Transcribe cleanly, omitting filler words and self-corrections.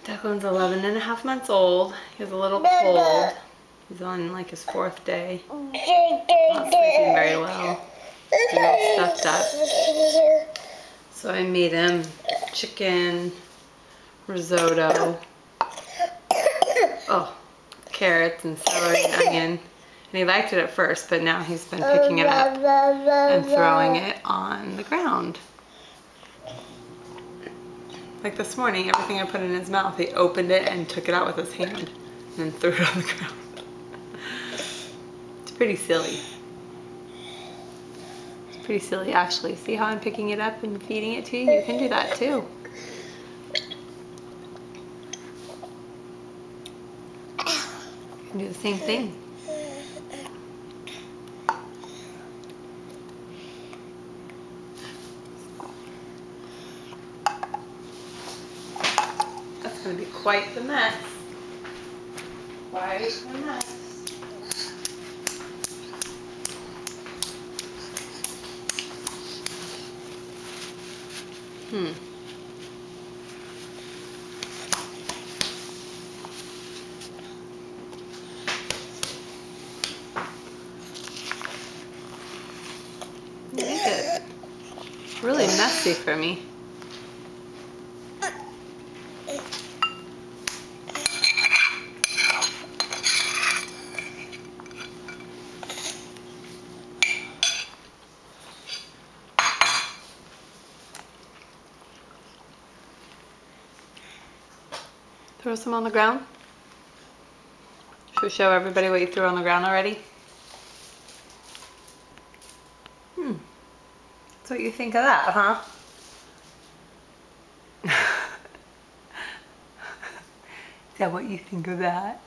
Declan's 11.5 months old. He's a little cold. He's on like his 4th day. Not sleeping very well. He's all stuffed up. So I made him chicken, risotto, carrots and celery and onion. And he liked it at first, but now he's been picking it up and throwing it on the ground. Like this morning, everything I put in his mouth, he opened it and took it out with his hand and then threw it on the ground. It's pretty silly. It's pretty silly, actually. See how I'm picking it up and feeding it to you? You can do that too. You can do the same thing. That's going to be quite the mess. Quite the mess. You make it really messy for me. Throw some on the ground. Should we show everybody what you threw on the ground already? That's what you think of that, huh? Is that what you think of that?